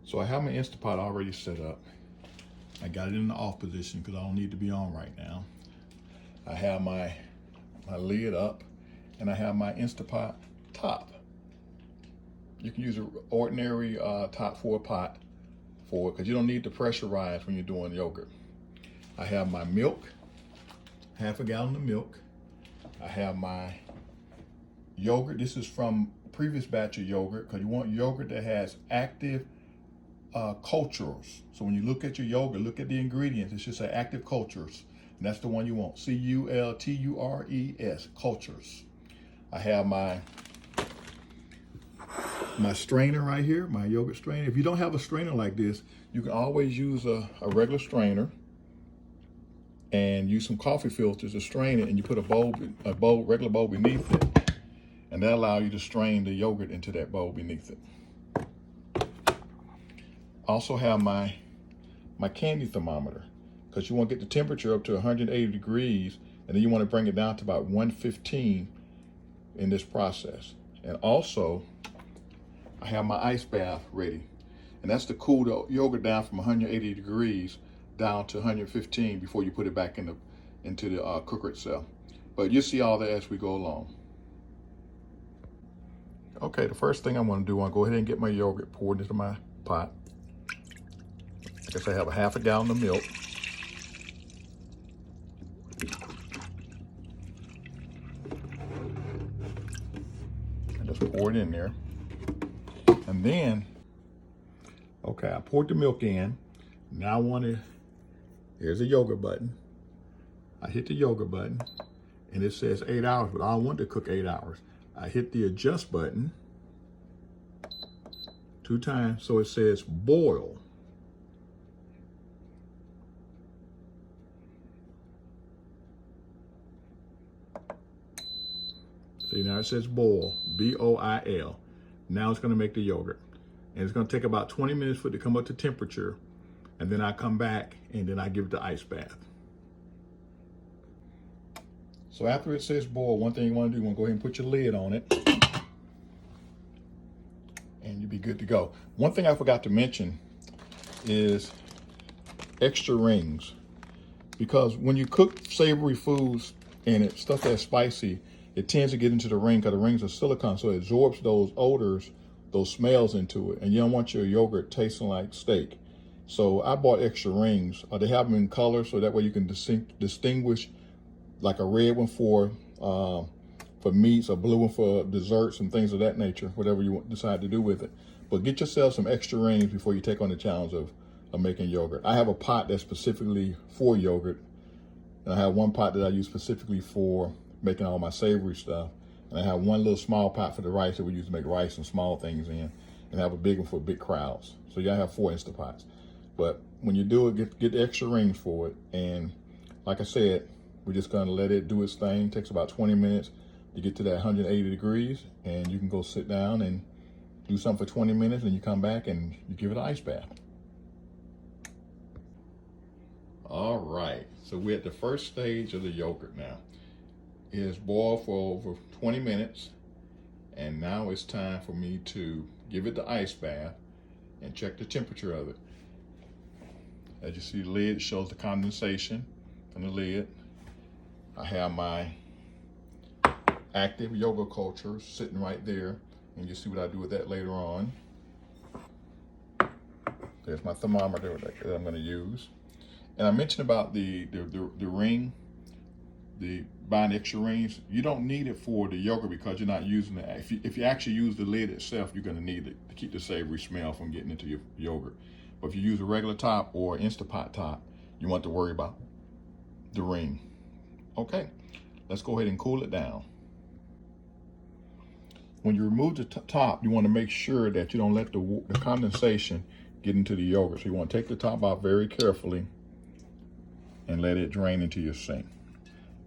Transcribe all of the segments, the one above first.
So I have my InstaPot already set up. I got it in the off position because I don't need to be on right now. I have my lid up, and I have my InstaPot top. You can use an ordinary top for a pot for it because you don't need to pressurize when you're doing yogurt. I have my milk, half a gallon of milk. I have my yogurt. This is from a previous batch of yogurt because you want yogurt that has active cultures. So when you look at your yogurt, look at the ingredients. It should say active cultures, and that's the one you want. C-U-L-T-U-R-E-S, cultures. I have my strainer right here, my yogurt strainer. If you don't have a strainer like this, you can always use a regular strainer and use some coffee filters to strain it, and you put a regular bowl beneath it, and that allows you to strain the yogurt into that bowl beneath it. Also have my candy thermometer because you want to get the temperature up to 180 degrees, and then you want to bring it down to about 115 in this process. And also, I have my ice bath ready, and that's to cool the yogurt down from 180 degrees down to 115 before you put it back into the cooker itself. But you'll see all that as we go along. Okay, the first thing I want to do, I want to go ahead and get my yogurt poured into my pot. I guess I have a half a gallon of milk. I just pour it in there. And then, okay, I poured the milk in. Now I want to, here's the yogurt button. I hit the yogurt button, and it says 8 hours, but I don't want to cook 8 hours. I hit the adjust button 2 times, so it says boil. See, now it says boil, B-O-I-L. Now it's going to make the yogurt. And it's going to take about 20 minutes for it to come up to temperature. And then I come back and then I give it the ice bath. So after it says boil, one thing you want to do, you want to go ahead and put your lid on it. And you'll be good to go. One thing I forgot to mention is extra rings. Because when you cook savory foods and stuff that's spicy, it tends to get into the ring because the rings are silicone, so it absorbs those odors, those smells into it, and you don't want your yogurt tasting like steak. So I bought extra rings. They have them in color, so that way you can distinguish, like a red one for meats, a blue one for desserts and things of that nature, whatever you decide to do with it. But get yourself some extra rings before you take on the challenge of making yogurt. I have a pot that's specifically for yogurt, and I have one pot that I use specifically for making all my savory stuff. And I have one little small pot for the rice that we use to make rice and small things in, and have a big one for big crowds. So you gotta have 4 InstaPots. But when you do it, get the extra rings for it. And like I said, we're just gonna let it do its thing. It takes about 20 minutes to get to that 180 degrees, and you can go sit down and do something for 20 minutes, and you come back and you give it an ice bath. All right, so we're at the first stage of the yogurt now. It has boiled for over 20 minutes, and now it's time for me to give it the ice bath and check the temperature of it. As you see, the lid shows the condensation from the lid. I have my active yogurt culture sitting right there, and you'll see what I do with that later on. There's my thermometer that I'm going to use. And I mentioned about the ring, the buying extra rings. You don't need it for the yogurt because you're not using it. If you actually use the lid itself, you're going to need it to keep the savory smell from getting into your yogurt. But if you use a regular top or InstaPot top, you want to worry about the ring. Okay, let's go ahead and cool it down. When you remove the top, you want to make sure that you don't let the condensation get into the yogurt. So you want to take the top out very carefully and let it drain into your sink.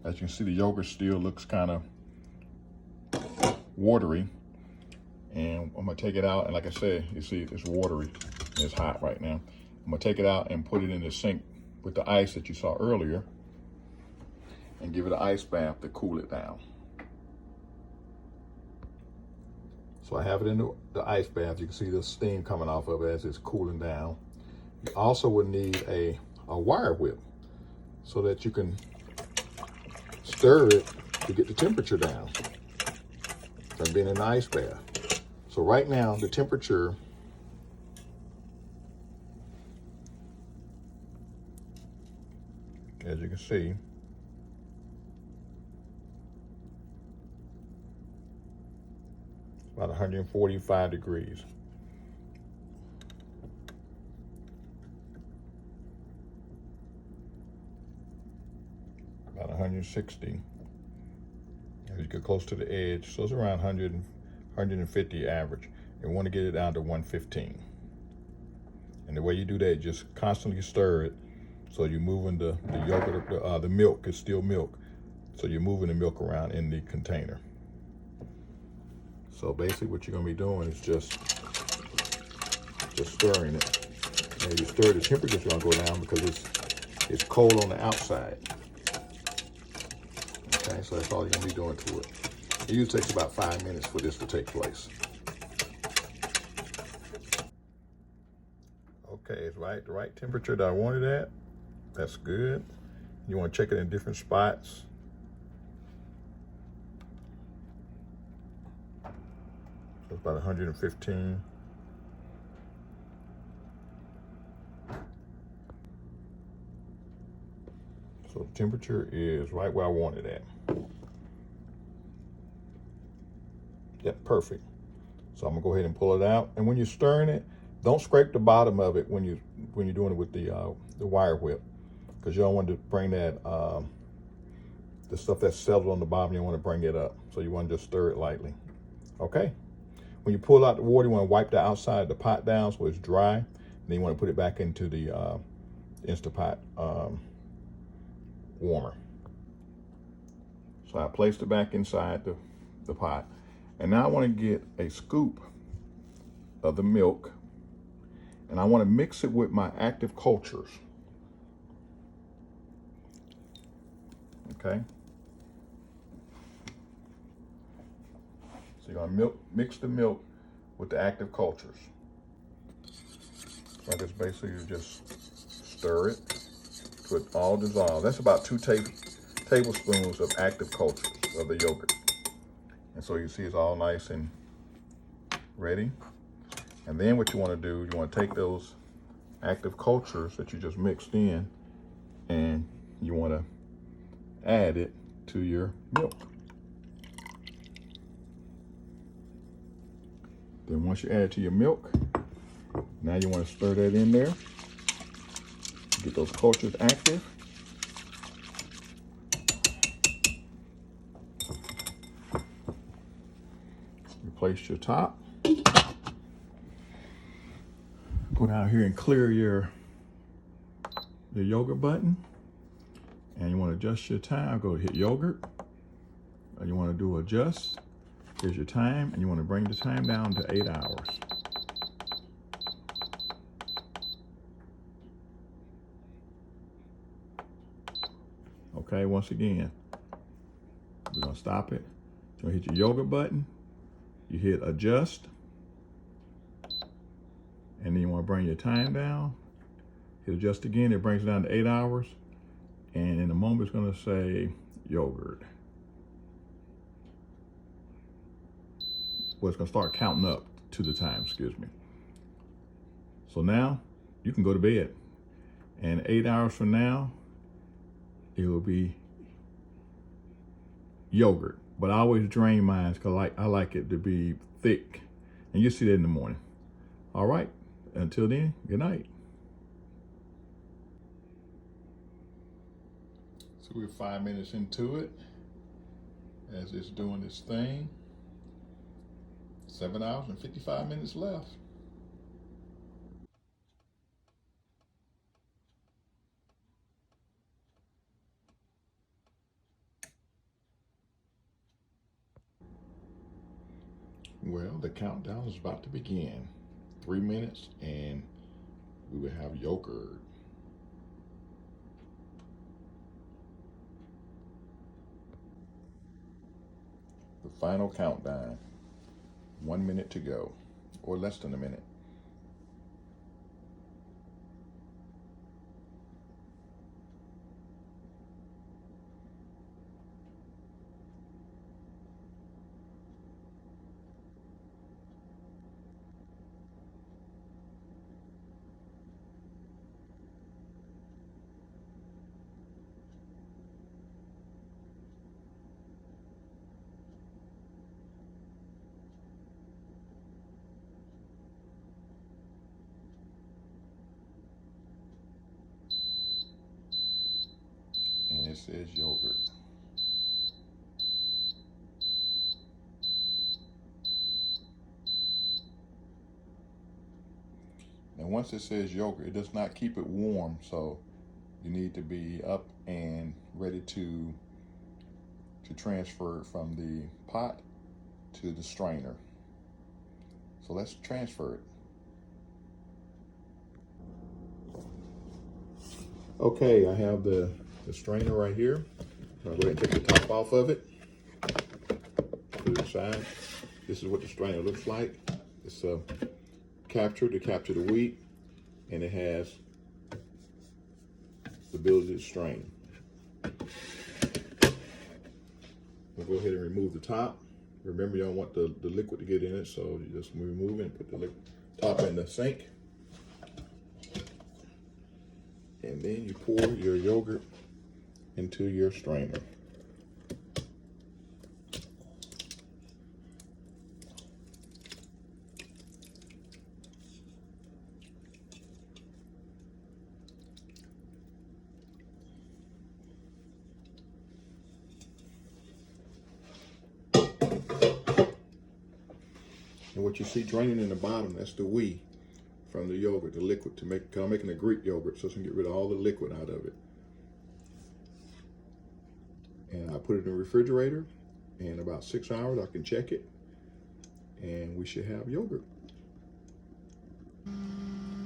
As you can see, the yogurt still looks kind of watery. And I'm gonna take it out, and like I said, you see it's watery. It's hot right now. I'm gonna take it out and put it in the sink with the ice that you saw earlier and give it an ice bath to cool it down. So I have it in the ice bath. You can see the steam coming off of it as it's cooling down. You also would need a wire whip so that you can stir it to get the temperature down from being in the ice bath. So right now, the temperature as you can see, about 145 degrees. About 160 as you get close to the edge. So it's around 100, 150 average. You want to get it down to 115. And the way you do that, just constantly stir it. So you're moving the yogurt, the milk is still milk. So you're moving the milk around in the container. So basically what you're gonna be doing is just stirring it. And you stir, the temperature's gonna go down because it's cold on the outside. Okay, so that's all you're gonna be doing to it. It usually takes about 5 minutes for this to take place. Okay, it's the right temperature that I wanted at. That's good. You want to check it in different spots. So it's about 115. So the temperature is right where I want it at. Yep, perfect. So I'm gonna go ahead and pull it out. And when you're stirring it, don't scrape the bottom of it when you're doing it with the wire whip, because you don't want to bring that the stuff that's settled on the bottom. You don't want to bring it up, so you want to just stir it lightly. Okay. When you pull out the water, you want to wipe the outside of the pot down so it's dry. And then you want to put it back into the InstaPot warmer. So I placed it back inside the pot, and now I want to get a scoop of the milk, and I want to mix it with my active cultures. Okay. So you're gonna mix the milk with the active cultures. So I just basically just stir it to it all dissolve. That's about 2 tablespoons of active cultures of the yogurt. And so you see it's all nice and ready. And then what you want to do, you want to take those active cultures that you just mixed in, and you want to add it to your milk. Then once you add it to your milk, now you want to stir that in there. Get those cultures active. Replace your top. Go down here and clear your yogurt button. And you want to adjust your time. Go hit yogurt. And you want to do adjust. Here's your time, and you want to bring the time down to 8 hours. Okay, once again, we're gonna stop it. You're gonna hit your yogurt button. You hit adjust, and then you want to bring your time down. Hit adjust again. It brings it down to 8 hours, and in a moment it's gonna say yogurt. Well, it's gonna start counting up to the time, excuse me. So now you can go to bed, and 8 hours from now, it will be yogurt. But I always drain mine because I like it to be thick. And you'll see that in the morning. All right, until then, good night. So we're 5 minutes into it as it's doing its thing. 7 hours and 55 minutes left. Well, the countdown is about to begin. 3 minutes and we will have yogurt. The final countdown. 1 minute to go, or less than a minute. And it says yogurt. And once it says yogurt, it does not keep it warm, so you need to be up and ready to transfer it from the pot to the strainer. So let's transfer it. Okay, I have the strainer right here. I'll go ahead and take the top off of it. Put it aside. This is what the strainer looks like. It's a capture to capture the wheat, and it has the ability to strain. We'll go ahead and remove the top. Remember, you don't want the liquid to get in it, so you just remove it and put the top in the sink. And then you pour your yogurt into your strainer. And what you see draining in the bottom, that's the whey from the yogurt, the liquid, to make, I'm making a Greek yogurt, so it's gonna get rid of all the liquid out of it. And I put it in the refrigerator, and in about 6 hours I can check it, and we should have yogurt.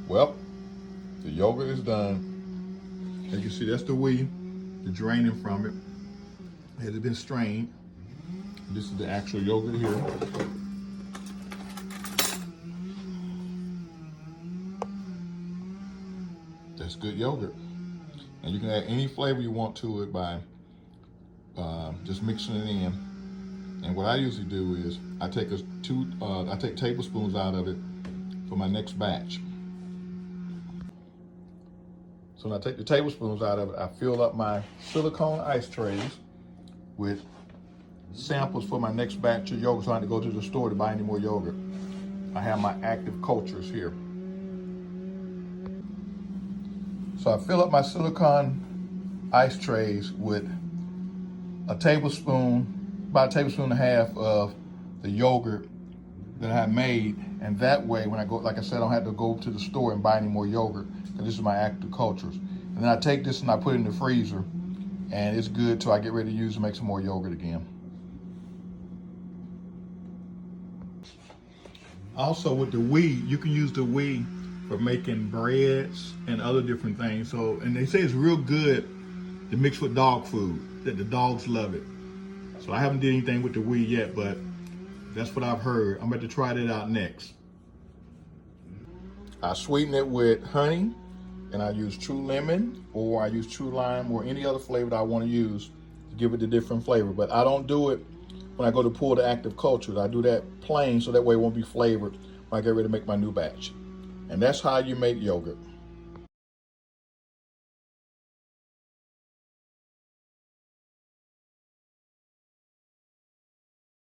Well, the yogurt is done. As you see, that's the whey, the draining from it. It has been strained. This is the actual yogurt here. That's good yogurt. And you can add any flavor you want to it by just mixing it in. And what I usually do is I take tablespoons out of it for my next batch. So when I take the tablespoons out of it, I fill up my silicone ice trays with samples for my next batch of yogurt, so I don't have to go to the store to buy any more yogurt. I have my active cultures here. So I fill up my silicone ice trays with a tablespoon, about a tablespoon and a half of the yogurt that I made. And that way, when I go, like I said, I don't have to go to the store and buy any more yogurt, because this is my active cultures. And then I take this and I put it in the freezer, and it's good till I get ready to use it to make some more yogurt again. Also with the whey, you can use the whey for making breads and other different things. So, and they say it's real good to mix with dog food, that the dogs love it. So I haven't did anything with the whey yet, but that's what I've heard. I'm about to try that out next. I sweeten it with honey, and I use true lemon, or I use true lime, or any other flavor that I want to use to give it a different flavor. But I don't do it when I go to pull the active cultures. I do that plain, so that way it won't be flavored when I get ready to make my new batch. And that's how you make yogurt.